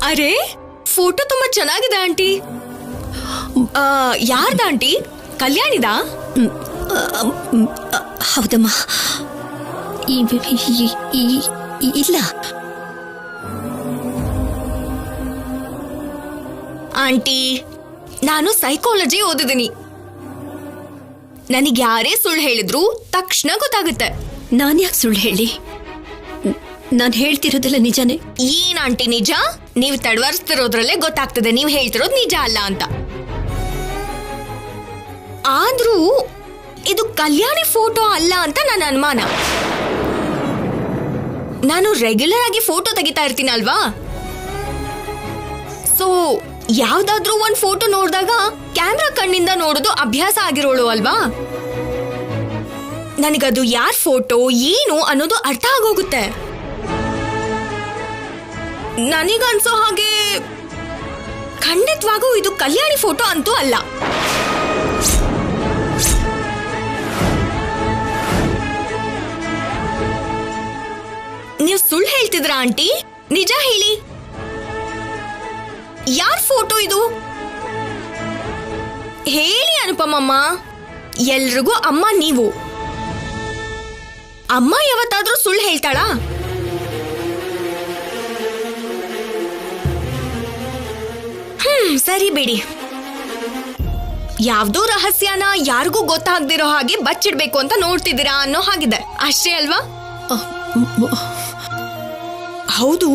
ಅರೆ ಫೋಟೋ ತುಂಬಾ ಚೆನ್ನಾಗಿದೆ ಆಂಟಿ. ಯಾರ್ದ ಆಂಟಿ? ಕಲ್ಯಾಣಿದಾ? ಹೌದಮ್ಮ. ಇಲ್ಲ ಆಂಟಿ, ನಾನು ಸೈಕಾಲಜಿ ಓದಿದ್ದೀನಿ. ನನಗೆ ಯಾರೇ ಸುಳ್ಳು ಹೇಳಿದ್ರು ತಕ್ಷಣ ಗೊತ್ತಾಗುತ್ತೆ. ನಾನು ಯಾಕೆ ಸುಳ್ಳು ಹೇಳಿ? ನಾನು ಹೇಳ್ತಿರೋದೆಲ್ಲ ನಿಜಾನೇ. ಏನ್ ಆಂಟಿ ನಿಜ? ನೀವು ತಡವರ್ಸ್ತಿರೋದ್ರಲ್ಲೇ ಗೊತ್ತಾಗ್ತದೆ ನೀವು ಹೇಳ್ತಿರೋದು ನಿಜ ಅಲ್ಲ ಅಂತ. ಆದ್ರೂ ಇದು ಕಲ್ಯಾಣಿ ಫೋಟೋ ಅಲ್ಲ ಅಂತ ನನ್ನ ಅನುಮಾನ. ನಾನು ರೆಗ್ಯುಲರ್ ಆಗಿ ಫೋಟೋ ತೆಗಿತಾ ಇರ್ತೀನಲ್ವಾ, ಸೊ ಯಾವ್ದಾದ್ರೂ ಒಂದ್ ಫೋಟೋ ನೋಡಿದಾಗ ಕ್ಯಾಮ್ರಾ ಕಣ್ಣಿಂದ ನೋಡೋದು ಅಭ್ಯಾಸ ಆಗಿರೋಳು ಅಲ್ವಾ. ನನಗದು ಯಾರ್ ಫೋಟೋ ಏನು ಅನ್ನೋದು ಅರ್ಥ ಆಗೋಗುತ್ತೆ. ನನಗನ್ಸೋ ಹಾಗೆ ಖಂಡಿತವಾಗೂ ಇದು ಕಲ್ಯಾಣಿ ಫೋಟೋ ಅಂತೂ ಅಲ್ಲ. ನೀವು ಸುಳ್ಳು ಹೇಳ್ತಿದ್ರಾ ಆಂಟಿ? ನಿಜ ಹೇಳಿ, ಯಾರ್ ಫೋಟೋ ಇದು? ಹೇಳಿ ಅನುಪಮಮ್ಮ. ಎಲ್ರಿಗೂ ಅಮ್ಮ ನೀವು. ಅಮ್ಮ ಯಾವತ್ತಾದ್ರೂ ಸುಳ್ಳು ಹೇಳ್ತಾಳಾ? ಸರಿ ಬಿಡಿ. ಯಾವ್ದೋ ರಹಸ್ಯನ ಯಾರಿಗೂ ಗೊತ್ತಾಗ್ದಿರೋ ಹಾಗೆ ಬಚ್ಚಿಡ್ಬೇಕು ಅಂತ ನೋಡ್ತಿದ್ದೀರಾ ಅನ್ನೋ ಹಾಗಿದೆ ಅಷ್ಟೇ ಅಲ್ವಾ? ಹೌದು,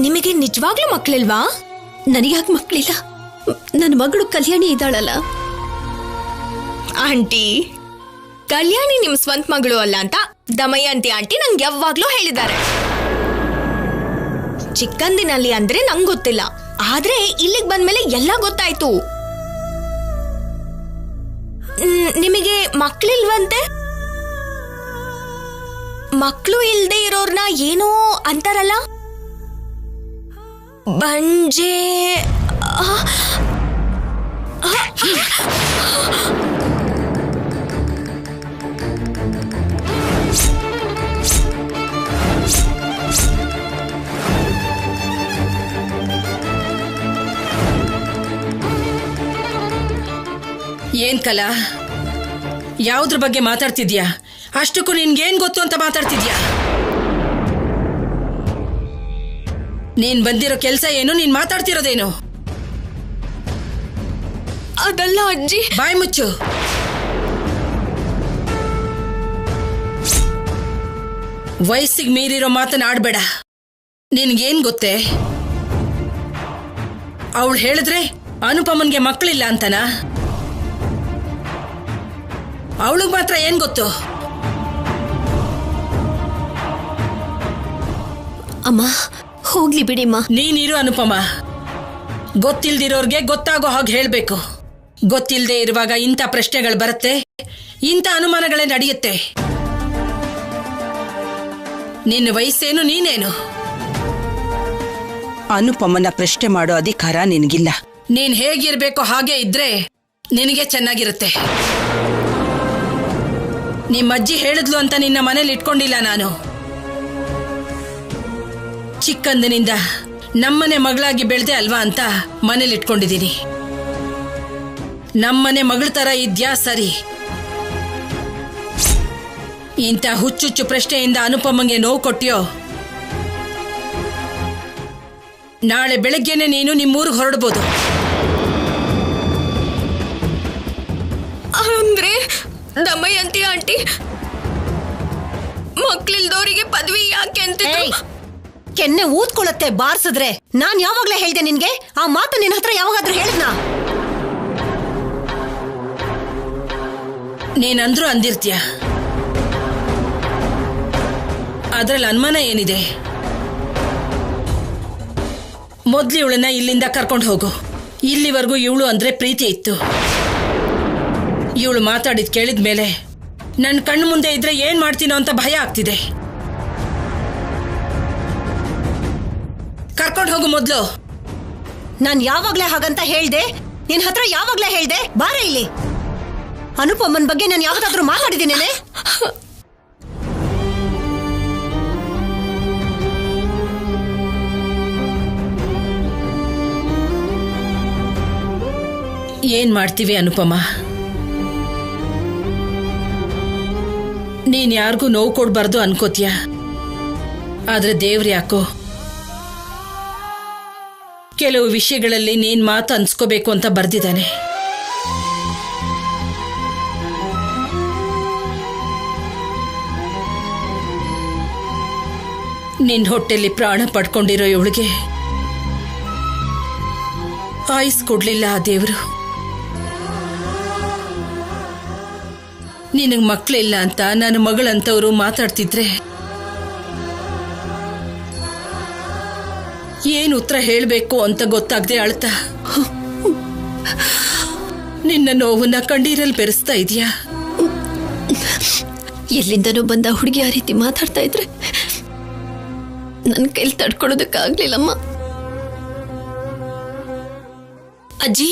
ನಿಮಗೆ ನಿಜವಾಗ್ಲೂ ಮಕ್ಳಿಲ್ವಾ? ನನಗ್ಯಾಕೆ ಮಕ್ಕಳಿಲ್ಲ? ನನ್ನ ಮಗಳು ಕಲ್ಯಾಣಿ ಇದ್ದಾಳಲ್ಲ. ಆಂಟಿ, ಕಲ್ಯಾಣಿ ನಿಮ್ ಸ್ವಂತ ಮಗಳು ಅಲ್ಲ ಅಂತ ದಮಯಂತಿ ಆಂಟಿ ನಂಗೆ ಯಾವಾಗ್ಲೂ ಹೇಳಿದ್ದಾರೆ. ಚಿಕ್ಕಂದಿನಲ್ಲಿ ಅಂದ್ರೆ ನಂಗೆ ಗೊತ್ತಿಲ್ಲ, ಆದ್ರೆ ಇಲ್ಲಿಗೆ ಬಂದ್ಮೇಲೆ ಎಲ್ಲ ಗೊತ್ತಾಯ್ತು. ನಿಮಗೆ ಮಕ್ಳಿಲ್ವಂತೆ? ಮಕ್ಳು ಇಲ್ದೇ ಇರೋರ್ನ ಏನೋ ಅಂತಾರಲ್ಲ, ಬಂಜೆ. ಏನ್ ಕಲಾ, ಯಾವ್ದ್ರ ಬಗ್ಗೆ ಮಾತಾಡ್ತಿದ್ಯಾ? ಅಷ್ಟಕ್ಕೂ ನಿನ್ಗೇನ್ ಗೊತ್ತು ಅಂತ ಮಾತಾಡ್ತಿದ್ಯಾ? ನೀನ್ ಬಂದಿರೋ ಕೆಲ್ಸ ಏನು? ನೀನ್ ಮಾತಾಡ್ತಿರೋದೇನು? ಅದಲ್ಲ ಅಜ್ಜಿ. ಬಾಯ್ ಮುಚ್ಚು. ವಯಸ್ಸಿಗೆ ಮೀರಿರೋ ಮಾತನ್ನ ಆಡ್ಬೇಡ. ನಿನ್ಗೇನ್ ಗೊತ್ತೇ? ಅವಳು ಹೇಳಿದ್ರೆ ಅನುಪಮನ್ಗೆ ಮಕ್ಕಳಿಲ್ಲ ಅಂತನಾ? ಅವಳಿಗೆ ಮಾತ್ರ ಏನ್ ಗೊತ್ತು? ಅಮ್ಮ ಹೋಗ್ಲಿ ಬಿಡಿಮ್ಮ. ನೀನಿರು ಅನುಪಮ. ಗೊತ್ತಿಲ್ದಿರೋರ್ಗೆ ಗೊತ್ತಾಗೋ ಹಾಗೆ ಹೇಳ್ಬೇಕು. ಗೊತ್ತಿಲ್ಲದೆ ಇರುವಾಗ ಇಂಥ ಪ್ರಶ್ನೆಗಳು ಬರುತ್ತೆ, ಇಂಥ ಅನುಮಾನಗಳೇ ನಡೆಯುತ್ತೆ. ನಿನ್ನ ವಯಸ್ಸೇನು, ನೀನೇನು? ಅನುಪಮನ ಪ್ರಶ್ನೆ ಮಾಡೋ ಅಧಿಕಾರ ನಿನಗಿಲ್ಲ. ನೀನ್ ಹೇಗಿರ್ಬೇಕೋ ಹಾಗೆ ಇದ್ರೆ ನಿನಗೆ ಚೆನ್ನಾಗಿರುತ್ತೆ. ನಿಮ್ಮಜ್ಜಿ ಹೇಳಿದ್ಲು ಅಂತ ನಿನ್ನ ಮನೇಲಿ ಇಟ್ಕೊಂಡಿಲ್ಲ ನಾನು. ಚಿಕ್ಕಂದಿನಿಂದ ನಮ್ಮನೆ ಮಗಳಾಗಿ ಬೆಳೆದೆ ಅಲ್ವಾ ಅಂತ ಮನೇಲಿ ಇಟ್ಕೊಂಡಿದ್ದೀನಿ. ನಮ್ಮನೆ ಮಗಳ ತರ ಇದ್ಯಾ? ಸರಿ. ಇಂಥ ಹುಚ್ಚುಚ್ಚು ಪ್ರಶ್ನೆಯಿಂದ ಅನುಪಮಂಗೆ ನೋವು ಕೊಟ್ಟಿಯೋ, ನಾಳೆ ಬೆಳಗ್ಗೆನೆ ನೀನು ನಿಮ್ಮೂರಿಗೆ ಹೊರಡ್ಬೋದು. ಅಂದ್ರೆ ದಮಯಂತಿ ಆಂಟಿ ಮಕ್ಳಿಲ್ದವರಿಗೆ ಪದವಿ ಯಾಕೆ ಅಂತ ಕೆನ್ನೆ ಊದ್ಕೊಳ್ಳುತ್ತೆ ಬಾರ್ಸಿದ್ರೆ. ನಾನ್ ಯಾವಾಗ್ಲೇ ಹೇಳ್ದೆ ನಿನ್ಗೆ? ಆ ಮಾತು ನಿನ್ನ ಹತ್ರ ಯಾವಾಗಾದ್ರೂ ಹೇಳಿದ್ನಾ? ನೀನಂದ್ರೂ ಅಂದಿರ್ತೀಯ, ಅದ್ರಲ್ಲಿ ಅನುಮಾನ ಏನಿದೆ? ಮೊದ್ಲು ಇವಳನ್ನ ಇಲ್ಲಿಂದ ಕರ್ಕೊಂಡು ಹೋಗು. ಇಲ್ಲಿವರೆಗೂ ಇವಳು ಅಂದ್ರೆ ಪ್ರೀತಿ ಇತ್ತು. ಇವಳು ಮಾತಾಡಿದ್ ಕೇಳಿದ್ಮೇಲೆ ನನ್ನ ಕಣ್ಣು ಮುಂದೆ ಇದ್ರೆ ಏನ್ ಮಾಡ್ತೀನೋ ಅಂತ ಭಯ ಆಗ್ತಿದೆ. ಕರ್ಕೊಂಡು ಹೋಗು ಮೊದ್ಲು. ನಾನ್ ಯಾವಾಗ್ಲೇ ಹಾಗಂತ ಹೇಳ್ದೆ? ನಿನ್ ಹತ್ರ ಯಾವಾಗ್ಲೇ ಹೇಳ್ದೆ? ಬಾರ ಇಲ್ಲಿ. ಅನುಪಮನ್ ಬಗ್ಗೆ ನಾನು ಯಾವ್ದಾದ್ರೂ ಮಾತಾಡಿದ್ದೀನೇನೆ? ಏನ್ ಮಾಡ್ತೀವಿ ಅನುಪಮ? ನೀನ್ ಯಾರಿಗೂ ನೋವು ಕೊಡ್ಬಾರ್ದು ಅನ್ಕೋತೀಯ, ಆದ್ರೆ ದೇವ್ರು ಯಾಕೋ ಕೆಲವು ವಿಷಯಗಳಲ್ಲಿ ನೀನ್ ಮಾತು ಅನ್ಸ್ಕೋಬೇಕು ಅಂತ ಬರ್ದಿದ್ದಾನೆ. ನಿನ್ ಹೊಟ್ಟೆಲಿ ಪ್ರಾಣ ಪಡ್ಕೊಂಡಿರೋ ಇವಳಿಗೆ ಆಯುಸ್ ಕೊಡ್ಲಿಲ್ಲ ಆ ದೇವ್ರು. ನಿನಗ್ ಮಕ್ಳಿಲ್ಲ ಅಂತ ನನ್ನ ಮಗಳಂತವ್ರು ಮಾತಾಡ್ತಿದ್ರೆ ಏನ್ ಉತ್ತರ ಹೇಳ್ಬೇಕು ಅಂತ ಗೊತ್ತಾಗದೆ ಅಳ್ತಾ ನಿನ್ನ ನೋವನ್ನ ಕಣ್ಣೀರಲ್ಲಿ ಬೆರೆಸ್ತಾ ಇದೀಯಾ? ಎಲ್ಲಿಂದನೂ ಬಂದ ಹುಡುಗಿ ಆ ರೀತಿ ಮಾತಾಡ್ತಾ ಇದ್ರೆ ನನ್ನ ಕೈಲಿ ತಡ್ಕೊಳ್ಳೋದಕ್ಕಾಗ್ಲಿಲ್ಲಮ್ಮ. ಅಜ್ಜಿ,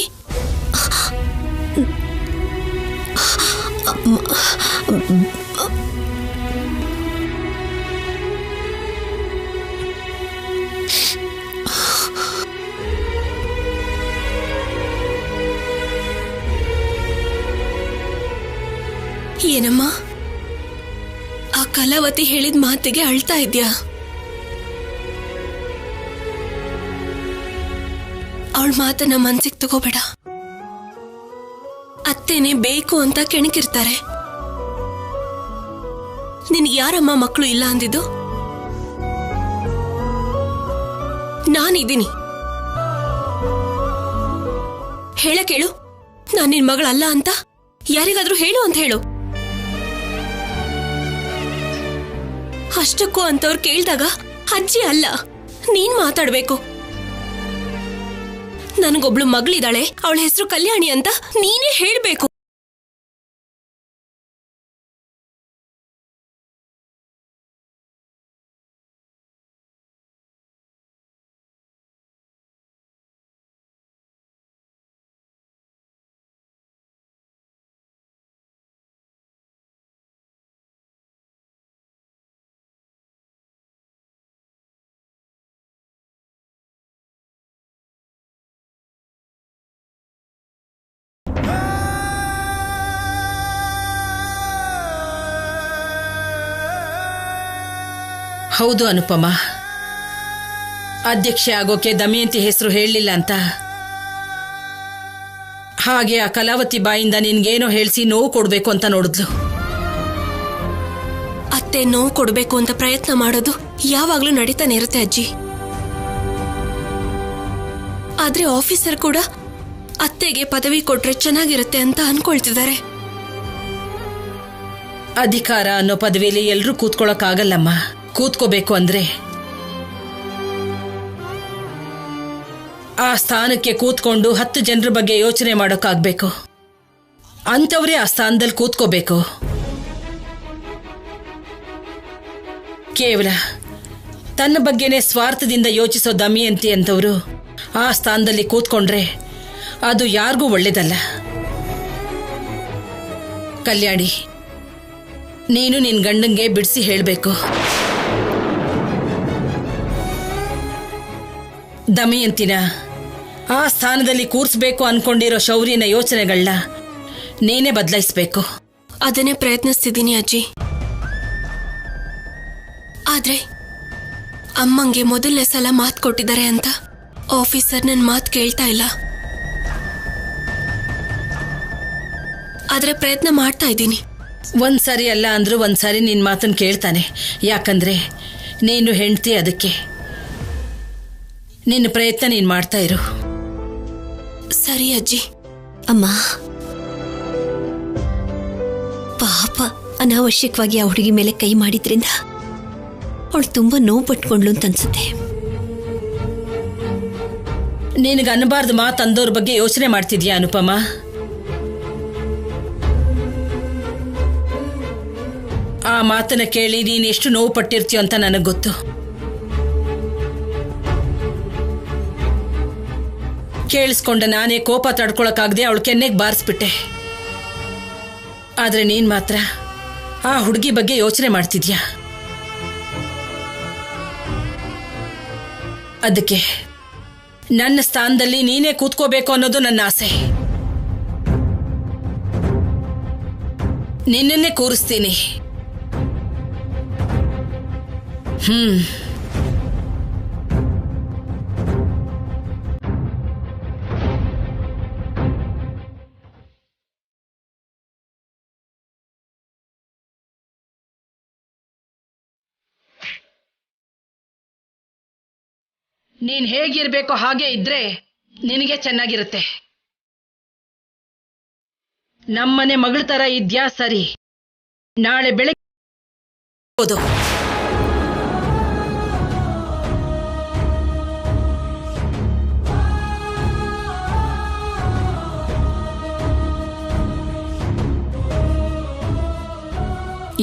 ಏನಮ್ಮ ಆ ಕಲಾವತಿ ಹೇಳಿದ ಮಾತಿಗೆ ಅಳ್ತಾ ಇದ್ಯಾ? ಅವಳ ಮಾತನ್ನ ಮನ್ಸಿಗೆ ತಗೋಬೇಡ. ಅತ್ತೇನೆ ಬೇಕು ಅಂತ ಕೆಣಕಿರ್ತಾರೆ. ನಿನ್ಗೆ ಯಾರಮ್ಮ ಮಕ್ಕಳು ಇಲ್ಲ ಅಂದಿದ್ದು? ನಾನಿದ್ದೀನಿ. ಹೇಳು, ನಾನ್ ನಿನ್ ಮಗಳಲ್ಲ ಅಂತ ಯಾರಿಗಾದ್ರೂ ಹೇಳು ಅಂತ ಹೇಳು. ಅಷ್ಟಕ್ಕೂ ಅಂತವ್ರು ಕೇಳ್ದಾಗ ಅಜ್ಜಿ ಅಲ್ಲ ನೀನ್ ಮಾತಾಡ್ಬೇಕು. ನನಗೊಬ್ಳು ಮಗಳಿದ್ದಾಳೆ, ಅವಳ ಹೆಸರು ಕಲ್ಯಾಣಿ ಅಂತ ನೀನೇ ಹೇಳ್ಬೇಕು. ಹೌದು ಅನುಪಮ, ಅಧ್ಯಕ್ಷೆ ಆಗೋಕೆ ದಮಯಂತಿ ಹೆಸರು ಹೇಳಲಿಲ್ಲ ಅಂತ ಹಾಗೆ ಆ ಕಲಾವತಿ ಬಾಯಿಂದ ನಿನ್ಗೇನೋ ಹೇಳಿಸಿ ನೋವು ಕೊಡ್ಬೇಕು ಅಂತ ನೋಡಿದ್ಲು. ಅತ್ತೆ ನೋವು ಕೊಡ್ಬೇಕು ಅಂತ ಪ್ರಯತ್ನ ಮಾಡೋದು ಯಾವಾಗ್ಲೂ ನಡೀತಾನೆ ಇರುತ್ತೆ ಅಜ್ಜಿ. ಆದ್ರೆ ಆಫೀಸರ್ ಕೂಡ ಅತ್ತೆಗೆ ಪದವಿ ಕೊಟ್ರೆ ಚೆನ್ನಾಗಿರುತ್ತೆ ಅಂತ ಅನ್ಕೊಳ್ತಿದ್ದಾರೆ. ಅಧಿಕಾರ ಅನ್ನೋ ಪದವಿಯಲ್ಲಿ ಎಲ್ರೂ ಕೂತ್ಕೊಳ್ಳೋಕ್ಕಾಗಲ್ಲಮ್ಮ. ಕೂತ್ಕೋಬೇಕು ಅಂದ್ರೆ ಆ ಸ್ಥಾನಕ್ಕೆ ಕೂತ್ಕೊಂಡು 10 ಜನರ ಬಗ್ಗೆ ಯೋಚನೆ ಮಾಡೋಕ್ಕಾಗಬೇಕು. ಅಂಥವ್ರೇ ಆ ಸ್ಥಾನದಲ್ಲಿ ಕೂತ್ಕೋಬೇಕು. ಕೇವಲ ತನ್ನ ಬಗ್ಗೆನೇ ಸ್ವಾರ್ಥದಿಂದ ಯೋಚಿಸೋ ದಮಯಂತಿ ಅಂತವರು ಆ ಸ್ಥಾನದಲ್ಲಿ ಕೂತ್ಕೊಂಡ್ರೆ ಅದು ಯಾರಿಗೂ ಒಳ್ಳೇದಲ್ಲ. ಕಲ್ಯಾಣಿ, ನೀನು ನಿನ್ನ ಗಂಡಂಗೆ ಬಿಡಿಸಿ ಹೇಳಬೇಕು. ದಮಯಂತಿನ ಆ ಸ್ಥಾನದಲ್ಲಿ ಕೂರಿಸ್ಬೇಕು ಅನ್ಕೊಂಡಿರೋ ಶೌರ್ಯನ ಯೋಚನೆಗಳನ್ನ ನೀನೇ ಬದಲಾಯಿಸ್ಬೇಕು. ಅದನ್ನೇ ಪ್ರಯತ್ನಿಸ್ತಿದ್ದೀನಿ ಅಜ್ಜಿ. ಆದ್ರೆ ಅಮ್ಮಂಗೆ ಮೊದಲನೇ ಸಲ ಮಾತು ಕೊಟ್ಟಿದ್ದಾರೆ ಅಂತ ಆಫೀಸರ್ ನನ್ನ ಮಾತು ಕೇಳ್ತಾ ಇಲ್ಲ. ಆದ್ರೆ ಪ್ರಯತ್ನ ಮಾಡ್ತಾ ಇದ್ದೀನಿ. ಒಂದ್ಸರಿ ಅಲ್ಲ ಅಂದ್ರೂ ಒಂದ್ಸಾರಿ ನಿನ್ನ ಮಾತನ್ನು ಕೇಳ್ತಾನೆ. ಯಾಕಂದ್ರೆ ನೀನು ಹೆಂಡ್ತಿ, ಅದಕ್ಕೆ ನಿನ್ನ ಪ್ರಯತ್ನ ನೀನು ಮಾಡ್ತಾ ಇರು. ಸರಿ ಅಜ್ಜಿ. ಅಮ್ಮ, ಪಾಪ ಅನಾವಶ್ಯಕವಾಗಿ ಆ ಹುಡುಗಿ ಮೇಲೆ ಕೈ ಮಾಡಿದ್ರಿಂದ ಅವಳು ತುಂಬಾ ನೋವು ಪಟ್ಕೊಂಡ್ಲು ಅಂತ ಅನ್ಸುತ್ತೆ. ನಿನಗೆ ಅನ್ನಬಾರ್ದು ಮಾತು ಅಂದೋರ್ ಬಗ್ಗೆ ಯೋಚನೆ ಮಾಡ್ತಿದ್ಯಾ ಅನುಪಮ? ಆ ಮಾತನ್ನ ಕೇಳಿ ನೀನು ಎಷ್ಟು ನೋವು ಪಟ್ಟಿರ್ತೀಯ ಅಂತ ನನಗೆ ಗೊತ್ತು. ಕೇಳಿಸ್ಕೊಂಡ ನಾನೇ ಕೋಪ ತಡ್ಕೊಳಕ್ಕಾಗದೆ ಅವಳು ಕೆನ್ನೆಗೆ ಬಾರಿಸ್ಬಿಟ್ಟೆ. ಆದ್ರೆ ನೀನ್ ಮಾತ್ರ ಆ ಹುಡುಗಿ ಬಗ್ಗೆ ಯೋಚನೆ ಮಾಡ್ತಿದ್ಯಾ. ಅದಕ್ಕೆ ನನ್ನ ಸ್ಥಾನದಲ್ಲಿ ನೀನೇ ಕೂತ್ಕೋಬೇಕು ಅನ್ನೋದು ನನ್ನ ಆಸೆ. ನಿನ್ನನ್ನೇ ಕೂರಿಸ್ತೀನಿ. ನೀನ್ ಹೇಗಿರ್ಬೇಕೋ ಹಾಗೆ ಇದ್ರೆ ನಿನಗೆ ಚೆನ್ನಾಗಿರುತ್ತೆ. ನಮ್ಮನೆ ಮಗಳ ತರ ಇದ್ಯಾ ಸರಿ, ನಾಳೆ ಬೆಳಗ್ಗೆ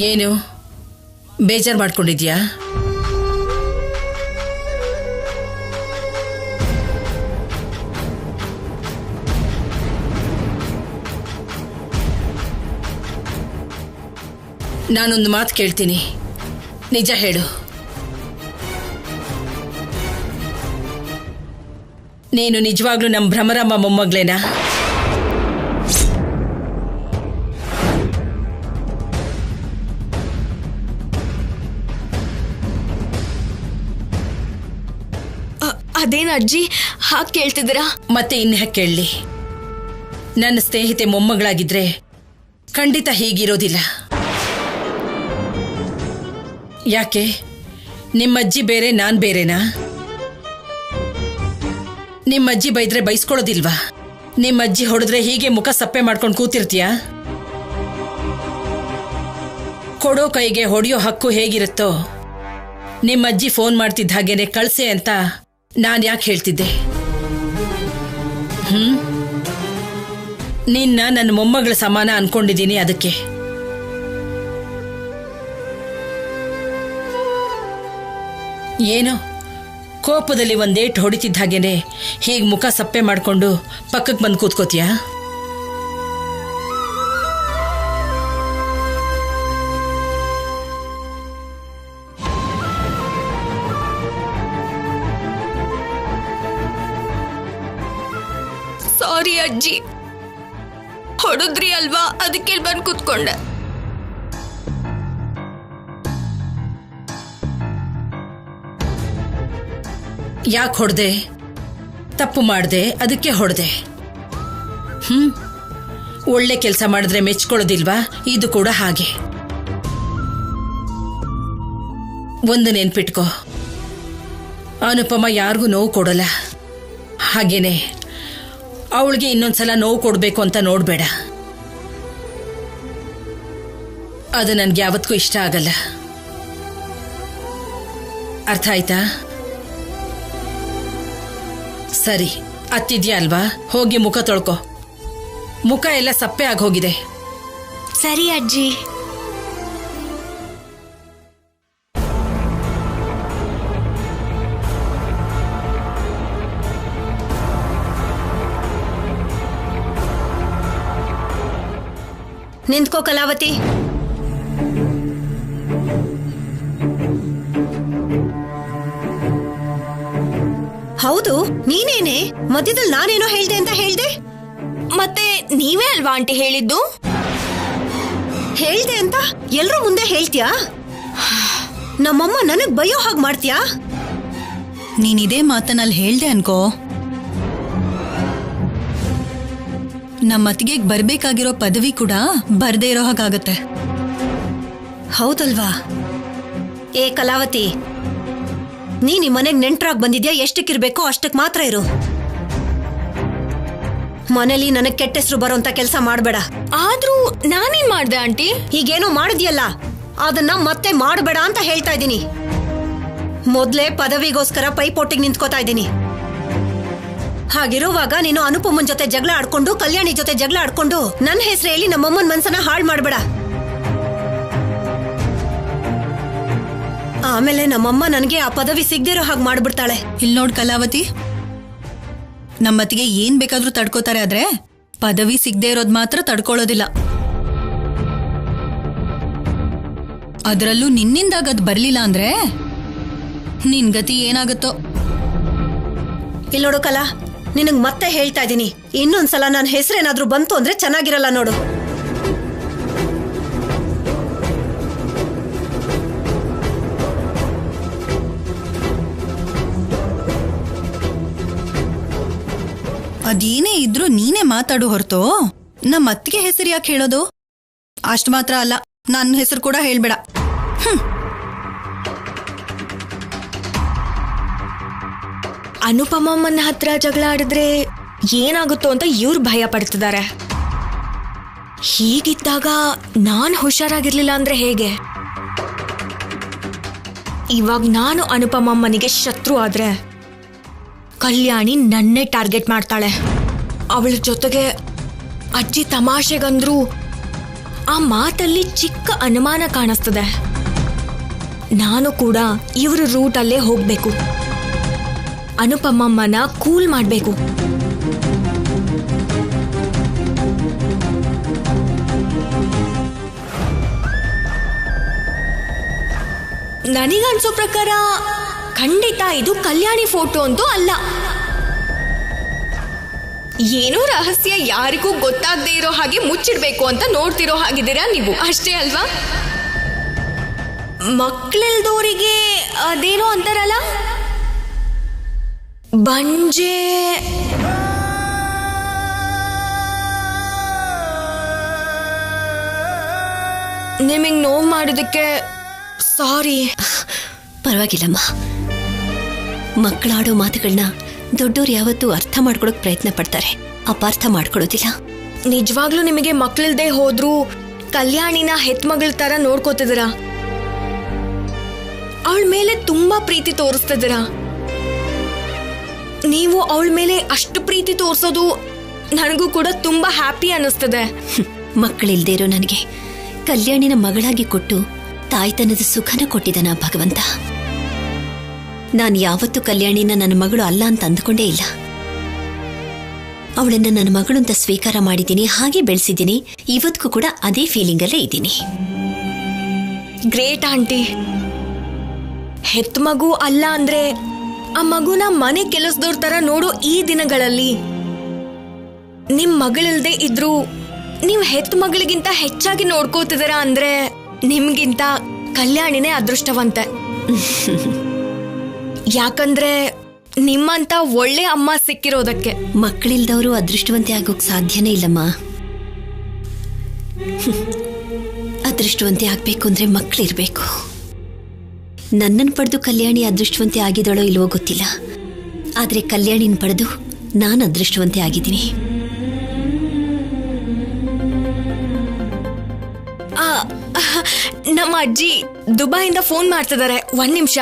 ಏನು ಬೇಜಾರು ಮಾಡ್ಕೊಂಡಿದ್ಯಾ? ನಾನೊಂದು ಮಾತು ಕೇಳ್ತೀನಿ, ನಿಜ ಹೇಳು. ನೀನು ನಿಜವಾಗ್ಲೂ ನಮ್ಮ ಭ್ರಮರಮ್ಮ ಮೊಮ್ಮಗಳೇನಾ? ಅದೇನ ಅಜ್ಜಿ ಹಾಗೆ ಕೇಳ್ತಿದ್ದೀರಾ? ಮತ್ತೆ ಇನ್ಯಾಕೆ ಕೇಳಲಿ? ನನ್ನ ಸ್ನೇಹಿತೆ ಮೊಮ್ಮಗಳಾಗಿದ್ರೆ ಖಂಡಿತ ಹೀಗಿರೋದಿಲ್ಲ. ಯಾಕೆ ನಿಮ್ಮಜ್ಜಿ ಬೇರೆ ನಾನ್ ಬೇರೆನಾ? ನಿಮ್ಮಜ್ಜಿ ಬೈದ್ರೆ ಬೈಸ್ಕೊಳ್ಳೋದಿಲ್ವಾ? ನಿಮ್ಮಜ್ಜಿ ಹೊಡೆದ್ರೆ ಹೀಗೆ ಮುಖ ಸಪ್ಪೆ ಮಾಡ್ಕೊಂಡು ಕೂತಿರ್ತೀಯಾ? ಕೊಡೋ ಕೈಗೆ ಹೊಡೆಯೋ ಹಕ್ಕು ಹೇಗಿರುತ್ತೋ ನಿಮ್ಮಜ್ಜಿ ಫೋನ್ ಮಾಡ್ತಿದ್ದ ಹಾಗೇನೆ ಕಳ್ಸೆ ಅಂತ ನಾನು ಯಾಕೆ ಹೇಳ್ತಿದ್ದೆ? ನಿನ್ನ ನನ್ನ ಮೊಮ್ಮಗಳ ಸಮಾನ ಅನ್ಕೊಂಡಿದ್ದೀನಿ. ಅದಕ್ಕೆ ಏನೋ ಕೋಪದಲ್ಲಿ ಒಂದೇಟು ಹೊಡಿತಿದ್ದ ಹಾಗೇನೆ ಹೀಗೆ ಮುಖ ಸಪ್ಪೆ ಮಾಡ್ಕೊಂಡು ಪಕ್ಕಕ್ಕೆ ಬಂದು ಕೂತ್ಕೋತೀಯಾ? ಸಾರಿ ಅಜ್ಜಿ, ಹೊಡೆದ್ರಿ ಅಲ್ವಾ, ಅದಕ್ಕೆ ಬಂದು ಕೂತ್ಕೊಂಡೆ. ಯಾಕೆ ಹೊಡೆದೆ? ತಪ್ಪು ಮಾಡಿದೆ, ಅದಕ್ಕೆ ಹೊಡೆದೆ. ಒಳ್ಳೆ ಕೆಲಸ ಮಾಡಿದ್ರೆ ಮೆಚ್ಕೊಳ್ಳೋದಿಲ್ವಾ? ಇದು ಕೂಡ ಹಾಗೆ. ಒಂದು ನೆನ್ಪಿಟ್ಕೋ, ಅನುಪಮ ಯಾರಿಗೂ ನೋವು ಕೊಡಲ್ಲ. ಹಾಗೇನೆ ಅವಳಿಗೆ ಇನ್ನೊಂದ್ಸಲ ನೋವು ಕೊಡಬೇಕು ಅಂತ ನೋಡ್ಬೇಡ. ಅದು ನನ್ಗೆ ಯಾವತ್ತೂ ಇಷ್ಟ ಆಗಲ್ಲ. ಅರ್ಥ ಆಯ್ತಾ? ಸರಿ, ಅತ್ತಿದ್ಯಾ ಅಲ್ವಾ, ಹೋಗಿ ಮುಖ ತೊಳ್ಕೊ. ಮುಖ ಎಲ್ಲ ಸಪ್ಪೆ ಆಗೋಗಿದೆ. ಸರಿ ಅಜ್ಜಿ. ನಿಂತ್ಕೋ ಕಲಾವತಿ. ಹೌದು, ನೀನೇನೆ ಮಧ್ಯದಲ್ಲಿ ನಾನೇನೋ ಹೇಳ್ದೆ ಅಂತ ಹೇಳ್ದೆ. ಮತ್ತೆ ನೀವೇ ಅಲ್ವಾ ಆಂಟಿ ಹೇಳಿದ್ದು? ಹೇಳ್ದೆ ಅಂತ ಎಲ್ರೂ ಮುಂದೆ ಹೇಳ್ತೀಯಾ? ನಮ್ಮಮ್ಮ ನನಗ್ ಬೈಯೋ ಹಾಗೆ ಮಾಡ್ತೀಯಾ? ನೀನಿದೇ ಮಾತನಲ್ಲಿ ಹೇಳ್ದೆ ಅನ್ಕೋ, ನಮ್ಮತ್ತಿಗೆ ಬರ್ಬೇಕಾಗಿರೋ ಪದವಿ ಕೂಡ ಬರ್ದೇ ಇರೋ ಹಾಗಾಗತ್ತೆ. ಹೌದಲ್ವಾ? ಏ ಕಲಾವತಿ, ನೀನ್ ಈ ಮನೆಗ್ ನೆಂಟ್ರಾಗ್ ಬಂದಿದ್ಯಾ, ಎಷ್ಟಕ್ಕಿರ್ಬೇಕೋ ಅಷ್ಟಕ್ ಮಾತ್ರ ಇರು. ಮನೇಲಿ ನನಗ್ ಕೆಟ್ಟ ಹೆಸರು ಬರೋಂತ ಕೆಲಸ ಮಾಡ್ಬೇಡ. ಆದ್ರೂ ನಾನೇನ್ ಮಾಡ್ದೆ ಆಂಟಿ? ಹೀಗೇನೋ ಮಾಡಿದ್ಯಲ್ಲ, ಅದನ್ನ ಮತ್ತೆ ಮಾಡಬೇಡ ಅಂತ ಹೇಳ್ತಾ ಇದ್ದೀನಿ. ಮೊದ್ಲೇ ಪದವಿಗೋಸ್ಕರ ಪೈಪೋಟಿಗೆ ನಿಂತ್ಕೋತಾ ಇದ್ದೀನಿ. ಹಾಗಿರುವಾಗ ನೀನು ಅನುಪಮನ್ ಜೊತೆ ಜಗಳ ಆಡ್ಕೊಂಡು, ಕಲ್ಯಾಣಿ ಜೊತೆ ಜಗಳ ಆಡ್ಕೊಂಡು ನನ್ನ ಹೆಸರು ಹೇಳಿ ನಮ್ಮಮ್ಮನ ಮನ್ಸನ್ನ ಹಾಳು ಮಾಡ್ಬೇಡ. ಆಮೇಲೆ ನಮ್ಮಮ್ಮ ನನಗೆ ಆ ಪದವಿ ಸಿಗದಿರೋ ಹಾಗೆ ಮಾಡ್ಬಿಡ್ತಾಳೆ. ಇಲ್ಲಿ ನೋಡ್ ಕಲಾವತಿ, ನಮ್ಮತ್ತಿಗೆ ಏನ್ ಬೇಕಾದ್ರೂ ತಡ್ಕೋತಾರೆ, ಆದ್ರೆ ಪದವಿ ಸಿಗದೆ ಇರೋದ್ ಮಾತ್ರ ತಡ್ಕೊಳ್ಳೋದಿಲ್ಲ. ಅದರಲ್ಲೂ ನಿನ್ನಿಂದಾಗ ಅದ್ ಬರ್ಲಿಲ್ಲ ಅಂದ್ರೆ ನಿನ್ ಗತಿ ಏನಾಗುತ್ತೋ. ಇಲ್ಲಿ ನೋಡು ಕಲಾ, ನಿನಗ್ ಮತ್ತೆ ಹೇಳ್ತಾ ಇದ್ದೀನಿ, ಇನ್ನೊಂದ್ಸಲ ನನ್ನ ಹೆಸರೇನಾದ್ರೂ ಬಂತು ಅಂದ್ರೆ ಚೆನ್ನಾಗಿರಲ್ಲ ನೋಡು. ಅದೇನೇ ಇದ್ರೂ ನೀನೇ ಮಾತಾಡು ಹೊರತು ನಮ್ಮ ಅತ್ತಿಗೆ ಹೆಸರು ಯಾಕೆ ಹೇಳೋದು? ಅಷ್ಟು ಮಾತ್ರ ಅಲ್ಲ, ನನ್ನ ಹೆಸರು ಕೂಡ ಹೇಳ್ಬೇಡ. ಅನುಪಮಮ್ಮನ ಹತ್ರ ಜಗಳ ಆಡಿದ್ರೆ ಏನಾಗುತ್ತೋ ಅಂತ ಇವ್ರು ಭಯ ಪಡ್ತಿದ್ದಾರೆ. ಹೀಗಿದ್ದಾಗ ನಾನು ಹುಷಾರಾಗಿರ್ಲಿಲ್ಲ ಅಂದ್ರೆ ಹೇಗೆ? ಇವಾಗ ನಾನು ಅನುಪಮಮ್ಮನಿಗೆ ಶತ್ರು ಆದ್ರೆ ಕಲ್ಯಾಣಿ ನನ್ನೇ ಟಾರ್ಗೆಟ್ ಮಾಡ್ತಾಳೆ. ಅವಳ ಜೊತೆಗೆ ಅಜ್ಜಿ ತಮಾಷೆಗಂದ್ರು ಆ ಮಾತಲ್ಲಿ ಚಿಕ್ಕ ಅನುಮಾನ ಕಾಣಿಸ್ತದೆ. ನಾನು ಕೂಡ ಇವ್ರ ರೂಟಲ್ಲೇ ಹೋಗ್ಬೇಕು, ಅನುಪಮಮ್ಮನ ಕೂಲ್ ಮಾಡಬೇಕು. ನನಗನ್ಸೋ ಪ್ರಕಾರ ಖಂಡಿತ ಇದು ಕಲ್ಯಾಣಿ ಫೋಟೋ ಅಂತೂ ಅಲ್ಲ. ಏನೋ ರಹಸ್ಯ ಯಾರಿಗೂ ಗೊತ್ತಾಗದೇ ಇರೋ ಹಾಗೆ ಮುಚ್ಚಿಡ್ಬೇಕು ಅಂತ ನೋಡ್ತಿರೋ ಹಾಗಿದ್ದೀರಾ ನೀವು, ಅಷ್ಟೇ ಅಲ್ವಾ? ಮಕ್ಕಳಿಲ್ದೋರಿಗೆ ಅದೇನೋ ಅಂತಾರಲ್ಲ, ಬಂಜೆ. ನಿಮಗೆ ನೋವು ಮಾಡಿದಕ್ಕೆ ಸಾರಿ. ಪರವಾಗಿಲ್ಲಮ್ಮ. ಮಕ್ಕಳಾಡೋ ಮಾತುಗಳನ್ನ ದೊಡ್ಡೋರು ಯಾವತ್ತೂ ಅರ್ಥ ಮಾಡ್ಕೊಳಕ್ ಪ್ರಯತ್ನ ಪಡ್ತಾರೆ, ಅಪಾರ್ಥ ಮಾಡ್ಕೊಳ್ಳೋದಿಲ್ಲ. ನಿಜವಾಗ್ಲೂ ನಿಮಗೆ ಮಕ್ಕಳಿಲ್ದೆ ಹೋದ್ರೂ ಕಲ್ಯಾಣಿನ ಹೆತ್ಮಗಳ ತರ ನೋಡ್ಕೋತಿದ್ದೀರಾ, ಅವಳ ಮೇಲೆ ತುಂಬಾ ಪ್ರೀತಿ ತೋರಿಸ್ತಿದ್ದೀರಾ. ನೀವು ಅವಳ ಮೇಲೆ ಅಷ್ಟು ಪ್ರೀತಿ ತೋರಿಸೋದು ನನಗೂ ಕೂಡ ತುಂಬಾ ಹ್ಯಾಪಿ ಅನ್ನಿಸ್ತದೆ. ಮಕ್ಕಳಿಲ್ದೇ ಇರೋ ನನಗೆ ಕಲ್ಯಾಣಿನ ಮಗಳಾಗಿ ಕೊಟ್ಟು ತಾಯ್ತನದ ಸುಖನ ಕೊಟ್ಟಿದ್ದಾನ ಭಗವಂತ. ನಾನು ಯಾವತ್ತೂ ಕಲ್ಯಾಣಿನ ನನ್ನ ಮಗಳು ಅಲ್ಲ ಅಂತ ಅಂದ್ಕೊಂಡೇ ಇಲ್ಲ. ಅವಳನ್ನ ನನ್ನ ಮಗಳು ಅಂತ ಸ್ವೀಕಾರ ಮಾಡಿದ್ದೀನಿ, ಹಾಗೆ ಬೆಳೆಸಿದ್ದೀನಿ. ಇವತ್ತಿಗೂ ಕೂಡ ಅದೇ ಫೀಲಿಂಗಲ್ಲೇ ಇದ್ದೀನಿ. Great aunty. ಹೆತ್ ಮಗು ಅಲ್ಲ ಅಂದ್ರೆ ಆ ಮಗುನ ಮನೆ ಕೆಲಸದವ್ರ ತರ ನೋಡೋ ಈ ದಿನಗಳಲ್ಲಿ ನಿಮ್ ಮಗಳಿಲ್ದೆ ಇದ್ರು ನೀವು ಹೆತ್ ಮಗಳಿಗಿಂತ ಹೆಚ್ಚಾಗಿ ನೋಡ್ಕೋತಿದ್ದೀರಾ ಅಂದ್ರೆ ನಿಮ್ಗಿಂತ ಕಲ್ಯಾಣಿನೇ ಅದೃಷ್ಟವಂತೆ. ಯಾಕಂದ್ರೆ ನಿಮ್ಮಂತ ಒಳ್ಳೆ ಅಮ್ಮ ಸಿಕ್ಕಿರೋದಕ್ಕೆ. ಮಕ್ಕಳಿಲ್ದವರು ಅದೃಷ್ಟವಂತೆ ಆಗೋಕ್ ಸಾಧ್ಯನೇ ಇಲ್ಲಮ್ಮ. ಅದೃಷ್ಟವಂತೆ ಆಗ್ಬೇಕು ಅಂದ್ರೆ ಮಕ್ಕಳಿರ್ಬೇಕು. ನನ್ನನ್ನು ಪಡೆದು ಕಲ್ಯಾಣಿ ಅದೃಷ್ಟವಂತೆ ಆಗಿದಳೋ ಇಲ್ವೋ ಗೊತ್ತಿಲ್ಲ, ಆದ್ರೆ ಕಲ್ಯಾಣಿನ ಪಡೆದು ನಾನು ಅದೃಷ್ಟವಂತೆ ಆಗಿದ್ದೀನಿ. ನಮ್ಮ ಅಜ್ಜಿ ದುಬೈಯಿಂದ ಫೋನ್ ಮಾಡ್ತಿದ್ದಾರೆ, 1 ನಿಮಿಷ.